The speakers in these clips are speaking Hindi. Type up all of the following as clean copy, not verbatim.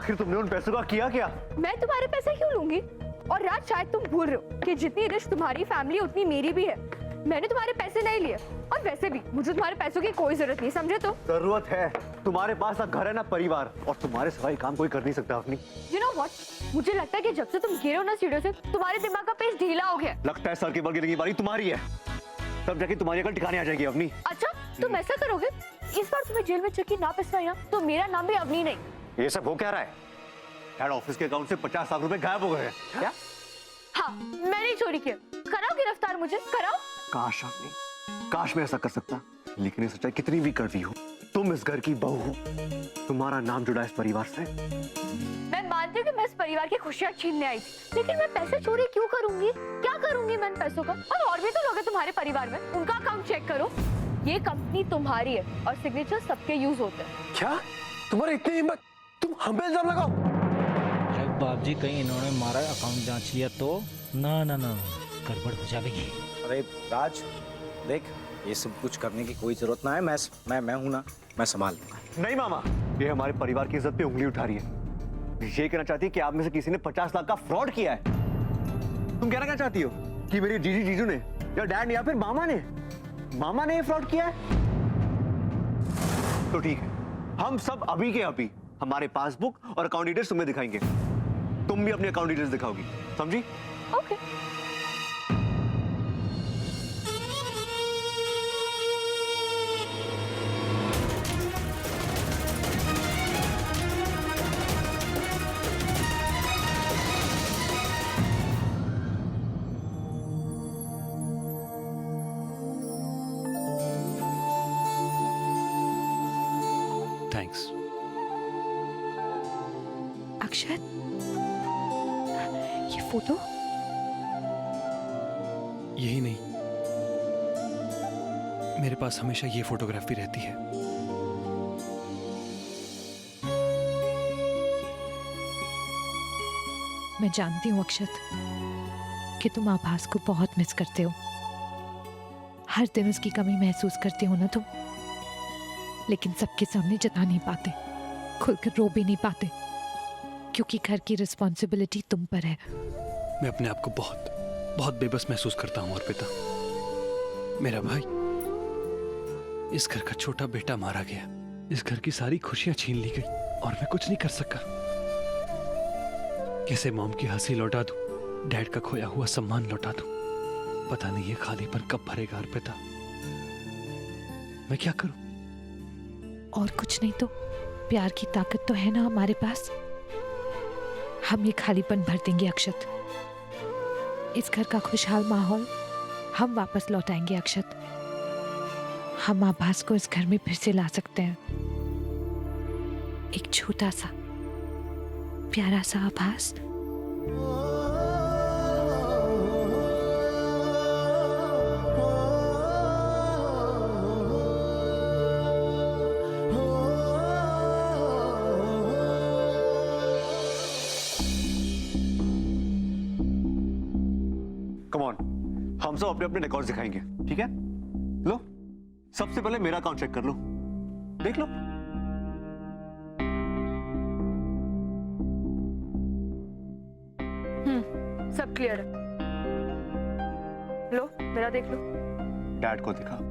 आखिर तुमने उन पैसों का किया क्या? मैं तुम्हारे पैसे क्यों लूंगी? और राज, शायद तुम भूल रहे हो कि जितनी रिच तुम्हारी फैमिली उतनी मेरी भी है। मैंने तुम्हारे पैसे नहीं लिए, और वैसे भी मुझे तुम्हारे पैसों की कोई जरूरत नहीं, समझे? तो जरूरत है। तुम्हारे पास ना घर है ना परिवार, और तुम्हारे सिवाय काम कोई कर नहीं सकता अपनी। यू नो व्हाट, मुझे लगता है कि जब से तुम गिरे हो ना सीढ़ियों से, तुम्हारे दिमाग का पेच ढीला हो गया। लगता है सर की बल गिरने की बारी तुम्हारी है, तब जाके तुम्हारी अकल ठिकाने आ जाएगी अपनी। अच्छा, तुम ऐसा करोगे? इस बार तुम्हें जेल में चक्की ना पिसवाई ना, तो मेरा नाम भी अवनी नहीं। ये सब हो क्या रहा है? हेड ऑफिस के अकाउंट से 50 लाख रुपए गायब हो गए हैं। क्या? हाँ, मैंने ही चोरी किया। कराओ गिरफ्तार मुझे, कराओ। काश अपनी, काश मैं ऐसा कर सकता, लेकिन ये सच्चाई कितनी भी कड़वी हो, तुम इस घर की बहू हो। तुम्हारा नाम जुड़ा इस परिवार से। मैं मानती हूँ कि मैं इस परिवार की खुशियाँ छीनने आई थी, लेकिन मैं पैसे चोरी क्यों करूंगी? क्या करूंगी मैं इन पैसों का? और भी तो लोग हैं तुम्हारे परिवार में, उनका अकाउंट चेक करो। ये कंपनी तुम्हारी है और सिग्नेचर सबके यूज होते हैं। क्या? तुम्हारी इतनी हिम्मत, तुम हम पे इल्जाम लगाओ? अरे बाप जी, कहीं इन्होंने हमारा अकाउंट जांच लिया तो? ना ना ना, गड़बड़ हो जाएगी। अरे राज, देख, ये सब कुछ करने की कोई जरूरत ना है। मैं हूं ना, मैं संभाल लूंगा। नहीं मामा, ये हमारे परिवार की इज्जत पे उंगली उठा रही है। ये कहना चाहती है कि आप में से किसी ने 50 लाख का फ्रॉड किया है। तुम कहना क्या चाहती हो कि मेरी जीजू ने, या डैड, या फिर मामा ने ये फ्रॉड किया है? तो ठीक है, हम सब अभी के अभी हमारे पासबुक और अकाउंट डिटेल्स तुम्हें दिखाएंगे। तुम भी अपनी अकाउंट डिटेल्स दिखाओगी, समझी? ओके। थैंक्स। अक्षत, ये फोटो? यही नहीं, मेरे पास हमेशा ये फोटोग्राफ भी रहती है। मैं जानती हूँ अक्षत कि तुम आभास को बहुत मिस करते हो। हर दिन उसकी कमी महसूस करते हो ना तुम, लेकिन सबके सामने जता नहीं पाते, खुलकर रो भी नहीं पाते, क्योंकि घर की रिस्पॉन्सिबिलिटी तुम पर है। मैं अपने आप को बहुत बहुत बेबस महसूस करता हूँ अर्पिता। मेरा भाई, इस घर का छोटा बेटा मारा गया, इस घर की सारी खुशियां छीन ली गई, और मैं कुछ नहीं कर सका। कैसे मॉम की हंसी लौटा दूं, डैड का खोया हुआ सम्मान लौटा दूं? पता नहीं ये खालीपन कब भरेगा अर्पिता। मैं क्या करूं? और कुछ नहीं तो प्यार की ताकत तो है ना हमारे पास। हम ये खालीपन भर देंगे अक्षत। इस घर का खुशहाल माहौल हम वापस लौटाएंगे अक्षत। हम आभास को इस घर में फिर से ला सकते हैं। एक छोटा सा प्यारा सा आभास। कम ऑन, हम सब अपने अपने रिकॉर्ड्स दिखाएंगे, ठीक है? लो, सबसे पहले मेरा अकाउंट चेक कर लो, देख लो। सब क्लियर है। लो, मेरा देख लो। डैड को दिखा।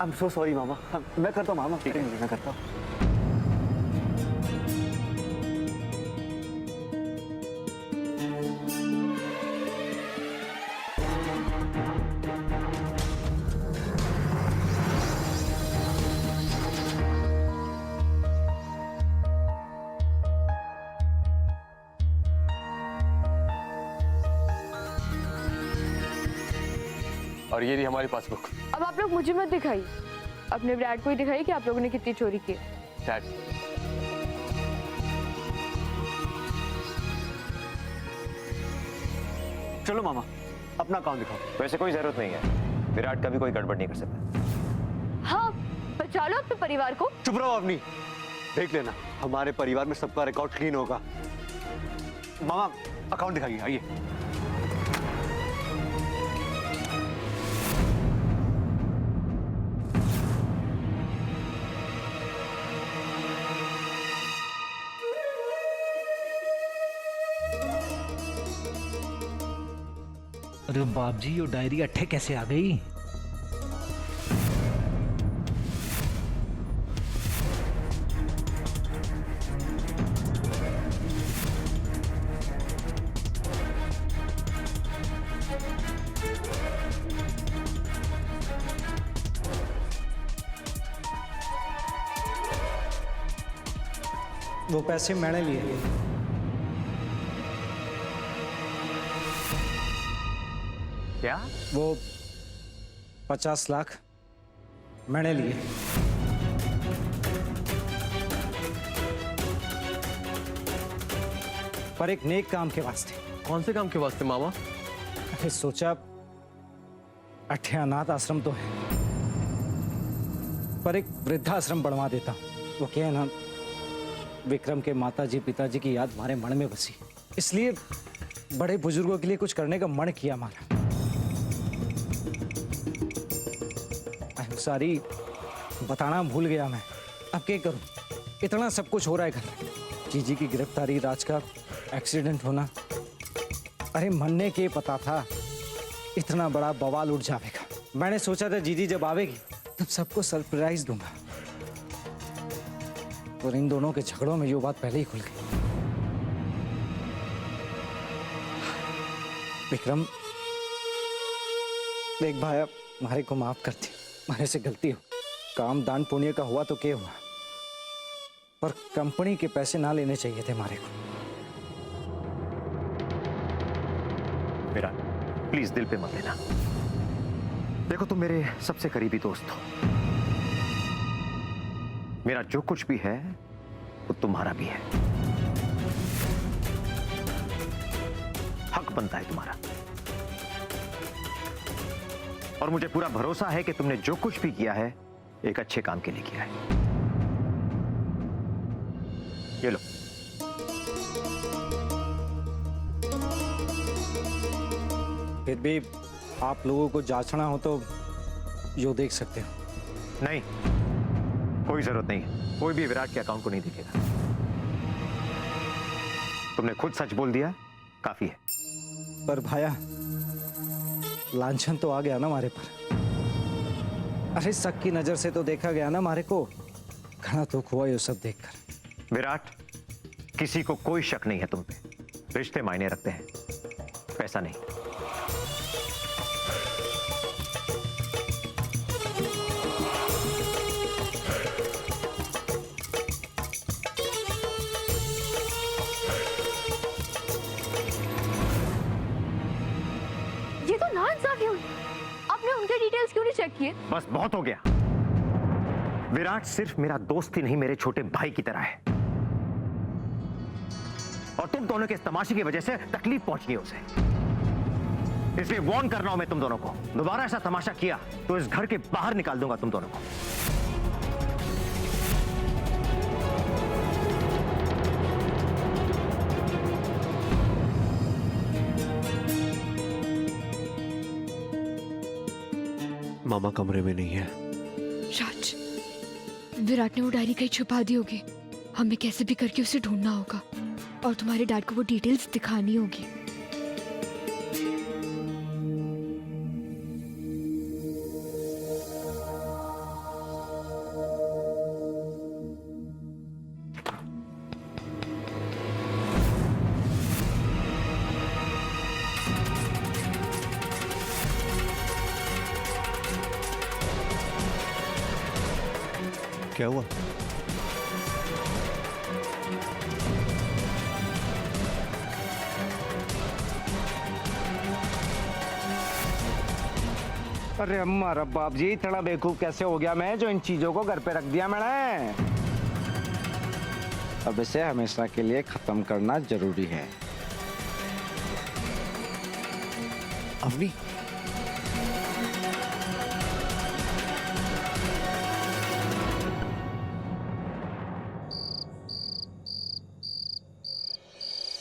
आई एम सो सॉरी मामा, मैं करता हूँ मामा, ठीक है, मैं करता हूँ। और ये रही हमारी पासबुक। अब आप लोग मुझे मत दिखाइए, अपने डैड को ही दिखाइए कि आप लोगों ने कितनी चोरी की। डैड, चलो मामा, अपना अकाउंट दिखाओ। वैसे कोई जरूरत नहीं है, विराट का भी कोई गड़बड़ नहीं कर सकता। हाँ, बचा लो अपने परिवार को। चुप रहो अपनी। देख लेना, हमारे परिवार में सबका रिकॉर्ड क्लीन होगा। मामा अकाउंट दिखाइए, आइए। अरे बाप जी, ये डायरी अट्ठे कैसे आ गई? वो पैसे मैंने लिए। क्या? वो 50 लाख मैंने लिए। पर एक नेक काम के वास्ते। कौन से काम के वास्ते मामा? अरे सोचा अठे अनाथ आश्रम तो है, पर एक वृद्धाश्रम बनवा देता। वो क्या है ना, विक्रम के माताजी पिताजी की याद हमारे मन में बसी, इसलिए बड़े बुजुर्गों के लिए कुछ करने का मन किया हमारा। सारी बताना भूल गया मैं, अब क्या करूं? इतना सब कुछ हो रहा है घर में, जीजी की गिरफ्तारी, राज का एक्सीडेंट होना। अरे मन्ने के पता था इतना बड़ा बवाल उठ जाएगा। मैंने सोचा था जीजी जब आवेगी तब सबको सरप्राइज दूंगा, और इन दोनों के झगड़ों में ये बात पहले ही खुल गई। विक्रम, देख भाई, हमारे को माफ कर दी, हमारे से गलती हो। काम दान पुण्य का हुआ तो क्या हुआ, पर कंपनी के पैसे ना लेने चाहिए थे हमारे को। मेरा प्लीज दिल पे मत लेना। देखो तुम मेरे सबसे करीबी दोस्त हो, मेरा जो कुछ भी है वो तुम्हारा भी है, हक बनता है तुम्हारा। और मुझे पूरा भरोसा है कि तुमने जो कुछ भी किया है एक अच्छे काम के लिए किया है। ये लो। फिर भी आप लोगों को जांचना हो तो यो देख सकते हो। नहीं, कोई जरूरत नहीं है, कोई भी विराट के अकाउंट को नहीं देखेगा। तुमने खुद सच बोल दिया, काफी है। पर भाया, लांछन तो आ गया ना हमारे पर। अरे शक की नजर से तो देखा गया ना हमारे को, घना दुख हुआ ये सब देखकर। विराट, किसी को कोई शक नहीं है तुम पे, रिश्ते मायने रखते हैं, पैसा नहीं। ये तो नाइंसाफी हुई। आपने उनके डिटेल्स क्यों नहीं चेक किए? बस बहुत हो गया। विराट सिर्फ मेरा दोस्त ही नहीं, मेरे छोटे भाई की तरह है, और तुम दोनों के इस तमाशे की वजह से तकलीफ पहुंचनी है उसे। इसलिए वार्न कर रहा हूं मैं तुम दोनों को, दोबारा ऐसा तमाशा किया तो इस घर के बाहर निकाल दूंगा तुम दोनों को। मामा कमरे में नहीं है। राज, विराट ने वो डायरी कहीं छुपा दी होगी। हमें कैसे भी करके उसे ढूंढना होगा और तुम्हारे डैड को वो डिटेल्स दिखानी होगी। क्या हुआ? अरे अम्मा बाप जी, इतना बेवकूफ कैसे हो गया मैं जो इन चीजों को घर पे रख दिया मैंने। अब इसे हमेशा के लिए खत्म करना जरूरी है। Avni,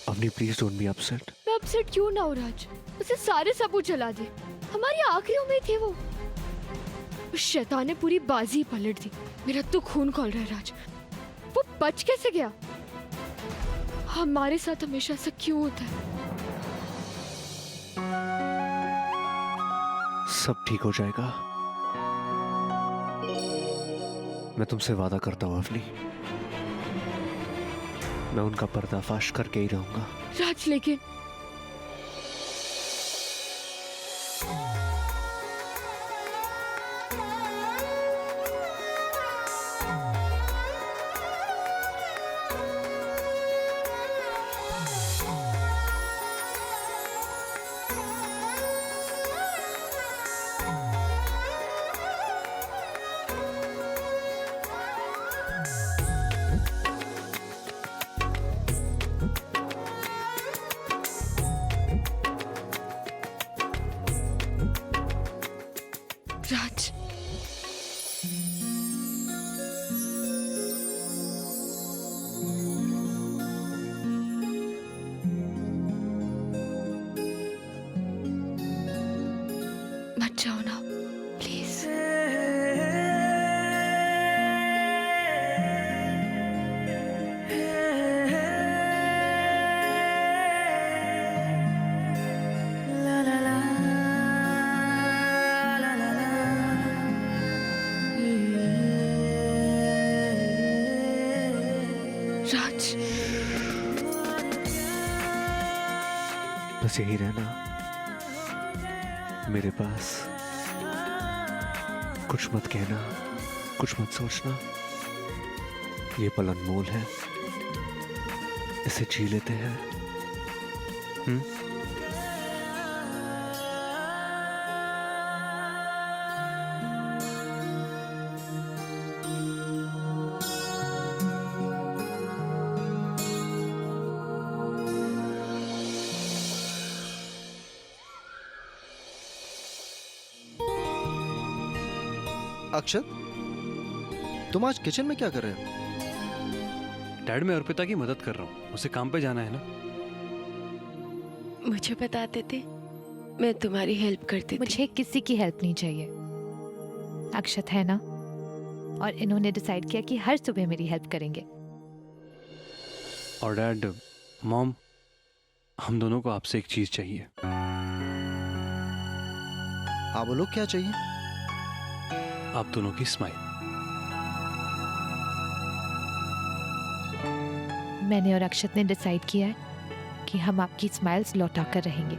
Avni please don't be upset. मैं अपसेट क्यों ना हो राज, उसे सारे सबूत जला दिए, हमारी आखिरी उम्मीद थी वो। उस शैतान ने पूरी बाजी पलट दी। मेरा तो खून खौल रहा है राज, वो बच कैसे गया? हमारे साथ हमेशा ऐसा क्यों होता है? सब ठीक हो जाएगा, मैं तुमसे वादा करता हूँ अवनी, मैं उनका पर्दाफाश करके ही रहूंगा। राज लेकिन राज मत जाओ ना प्लीज। राज बस यही रहना मेरे पास, कुछ मत कहना, कुछ मत सोचना, ये पल अनमोल है, इसे जी लेते हैं। अक्षत, तुम आज किचन में क्या कर रहे हो? डैड, मैं अर्पिता की मदद कर रहा हूँ, उसे काम पे जाना है ना। मुझे बताते थे, मैं तुम्हारी हेल्प करती थी। मुझे किसी की हेल्प नहीं चाहिए। अक्षत है ना, और इन्होंने डिसाइड किया कि हर सुबह मेरी हेल्प करेंगे। और डैड, मॉम, हम दोनों को आपसे एक चीज चाहिए। हाँ बोलो, क्या चाहिए? आप दोनों की स्माइल। मैंने और अक्षत ने डिसाइड किया है कि हम आपकी स्माइल्स लौटा कर रहेंगे।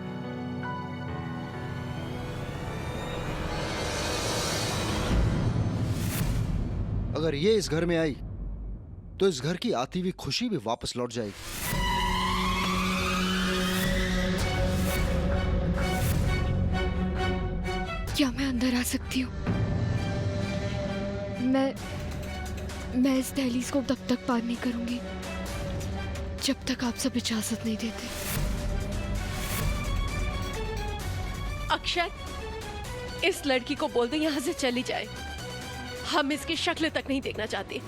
अगर ये इस घर में आई तो इस घर की आती हुई खुशी भी वापस लौट जाएगी। क्या मैं अंदर आ सकती हूँ? मैं इस दहलीज को तब तक पार नहीं करूंगी जब तक आप सब इजाजत नहीं देते। अक्षत, इस लड़की को बोल दो यहाँ से चली जाए, हम इसकी शक्ल तक नहीं देखना चाहते।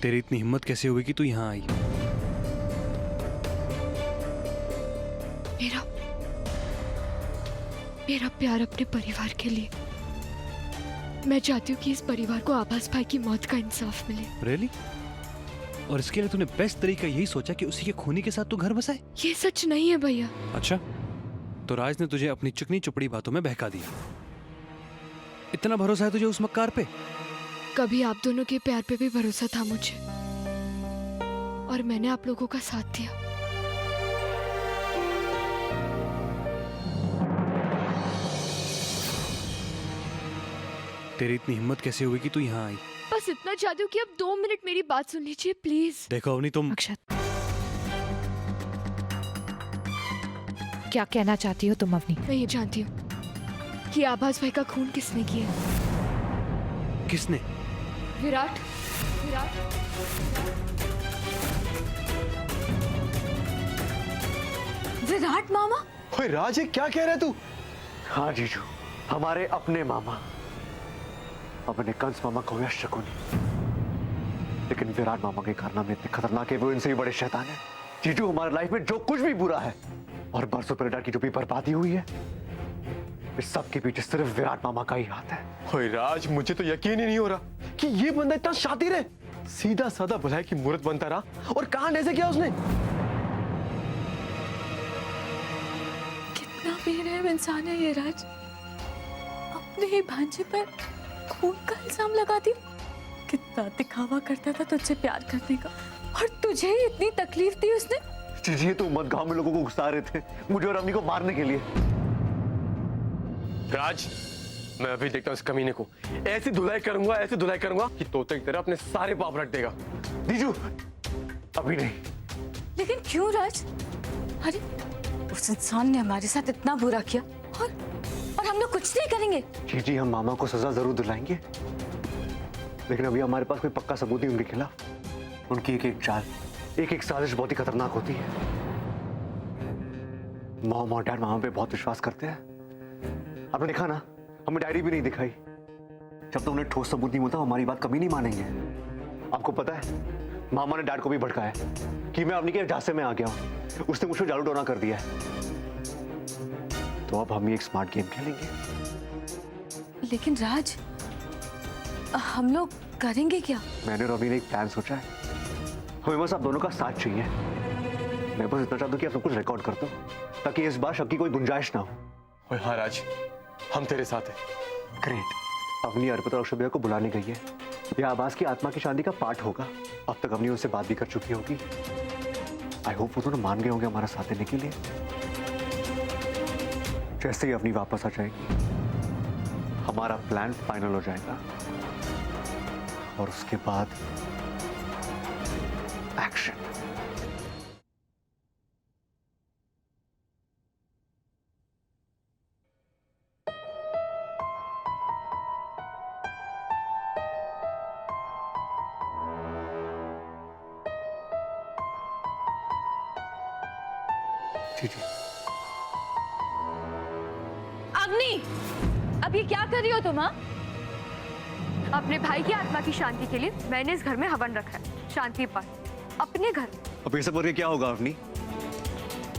तेरी इतनी हिम्मत कैसे हुई कि तू यहाँ आई? मेरा प्यार अपने परिवार के लिए। मैं चाहती हूँ कि इस परिवार को आभास भाई की मौत का इंसाफ मिले। रियली? और इसके लिए तूने बेस्ट तरीका यही सोचा कि उसी के खूनी के साथ तू घर बसाए? ये सच नहीं है भैया। अच्छा, तो राज ने तुझे अपनी चिकनी चुपड़ी बातों में बहका दिया। इतना भरोसा है तुझे उस मक्कार पे? कभी आप दोनों के प्यार पे भी भरोसा था मुझे, और मैंने आप लोगों का साथ दिया। तेरी इतनी हिम्मत कैसे हुई कि तू यहाँ आई? बस इतना चाहती हूँ कि अब 2 मिनट मेरी बात सुन लीजिए प्लीज। देखो अवनी, तुम अक्षत, क्या कहना चाहती हो तुम अवनी? मैं ये जानती हूँ कि आभास भाई का खून किसने किया। किसने? विराट। विराट विराट मामा? ओए राज, ये क्या कह रहा है तू? हाँ जीजू, हमारे अपने मामा, अपने कंस मामा को या शकुनी। लेकिन विराट मामा के कारनामे इतने खतरनाक है, वो इनसे भी बड़े शैतान है। जीजू, हमारे लाइफ में जो कुछ भी बुरा है और बरसों पहले डैड की जो भी बर्बादी हुई है, इस सब के पीछे सिर्फ विराट मामा का ही हाथ है। ओए राज, मुझे तो यकीन ही नहीं हो रहा कि ये बंदा इतना शातिर है। सीधा साधा भलाई की मूर्त बनता रहा और कांड ऐसे किया उसने। कितना बेरहम इंसान है ये राज। अपने ही भांजे पर खून का इल्जाम लगा दिया। कितना दिखावा करता था तुझसे प्यार करने का, और तुझे इतनी तकलीफ दी उसने। जीजी, ये तो मत गांव में लोगों को गुस्सा रहे थे मुझे और अम्मी को मारने के लिए। राज, मैं अभी देखता हूँ इस कमीने को। ऐसी धुलाई करूंगा कि तोते की तरह अपने सारे पाप रख देगा। जीजू, अभी नहीं। लेकिन क्यों राज? अरे उस इंसान ने हमारे साथ इतना बुरा किया, और हम लोग कुछ नहीं करेंगे। जीजी, हम मामा को सजा जरूर दिलाएंगे, लेकिन अभी हमारे पास कोई पक्का सबूत नहीं उनके खिलाफ। उनकी एक एक चाल, एक एक साजिश बहुत ही खतरनाक होती है। मॉम और डैड मामा पे बहुत विश्वास करते हैं। आपने देखा ना, हमें डायरी भी नहीं दिखाई। जब तक उन्हें ठोस सबूत नहीं मिलता, हमारी बात कभी नहीं मानेंगे। आपको पता है, मामा ने डैड को भी भड़काया कि मैं अपनी के झांसे में आ गया हूं। उसने मुझे जादू टोना कर दिया है। तो अब हम ये एक स्मार्ट गेम खेलेंगे। लेकिन राज, हम लोग करेंगे क्या? मैंने और अभी ने एक प्लान सोचा है। हमें बस आप दोनों का साथ चाहिए। मैं बस इतना चाहता हूँ कि आप सब कुछ रिकॉर्ड कर दो, ताकि इस बार शक की कोई गुंजाइश ना हो। ओए हाँ राज, हम तेरे साथ हैं। ग्रेट। अवनी अर्पिता और शुभ्या को बुलाने गई है। यह आभास की आत्मा की शांति का पार्ट होगा। अब तक अवनी उनसे बात भी कर चुकी होगी। आई होप वो दोनों मान गए होंगे हमारा साथ देने के लिए। जैसे ही अवनी वापस आ जाएगी, हमारा प्लान फाइनल हो जाएगा, और उसके बाद एक्शन। जी जी। अग्नि, अब ये क्या कर रही हो तुम? हाँ, अपने भाई की आत्मा की शांति के लिए मैंने इस घर में हवन रखा है। शांति पाठ अपने घर। अब ये सब करके क्या होगा अवनी?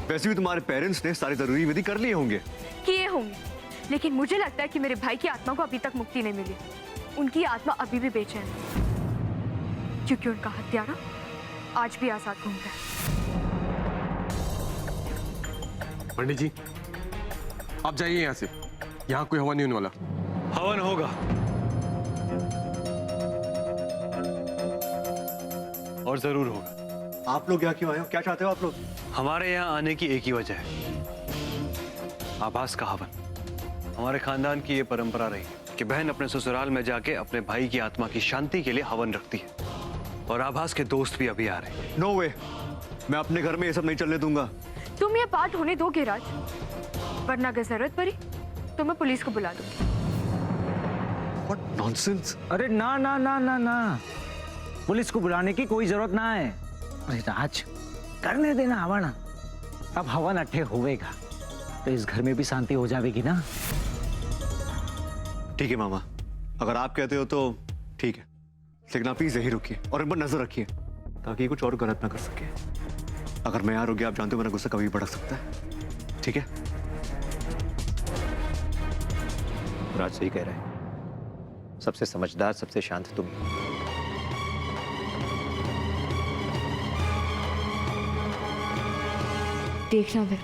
वैसे भी तुम्हारे पेरेंट्स ने सारी जरूरी विधि कर लिए होंगे। किए होंगे, लेकिन मुझे लगता है कि मेरे भाई की आत्मा को अभी तक मुक्ति नहीं मिली। उनकी आत्मा अभी भी बेचैन है, क्योंकि उनका हत्यारा आज भी आजाद घूमता है। पंडित जी, आप जाइए यहाँ से। यहाँ कोई हवन नहीं होने वाला। हवन होगा, और जरूर होगा। आप लोग यहाँ क्यों आए हो? क्या चाहते हो आप लोग? हमारे यहाँ आने की एक ही वजह है, आभास का हवन। हमारे खानदान की ये परंपरा रही है कि बहन अपने ससुराल में जाके अपने भाई की आत्मा की शांति के लिए हवन रखती है, और आभास के दोस्त भी अभी आ रहे हैं। नो वे, मैं अपने घर में ये सब नहीं चलने दूंगा। तुम ये पाठ होने दोगे राज, वरना अगर जरूरत पड़ी तो मैं पुलिस को बुला दूंगी। What nonsense? अरे ना ना ना ना ना, पुलिस को बुलाने की कोई जरूरत ना है। अरे राज, करने देना हवन। अब हवन अट्ठे होवेगा तो इस घर में भी शांति हो जाएगी ना। ठीक है मामा, अगर आप कहते हो तो ठीक है, लेकिन आप प्लीज यही रुकिए और इन पर नजर रखिए, ताकि ये कुछ और गलत ना कर सके। अगर मैं यहाँ रुक गया, आप जानते हो मेरा गुस्सा कभी भड़क सकता है। ठीक है? राज सही कह रहे हैं। सबसे समझदार, सबसे शांत तुम ही। देखना फिर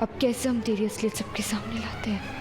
अब कैसे हम तेरी असलियत सबके सामने लाते हैं।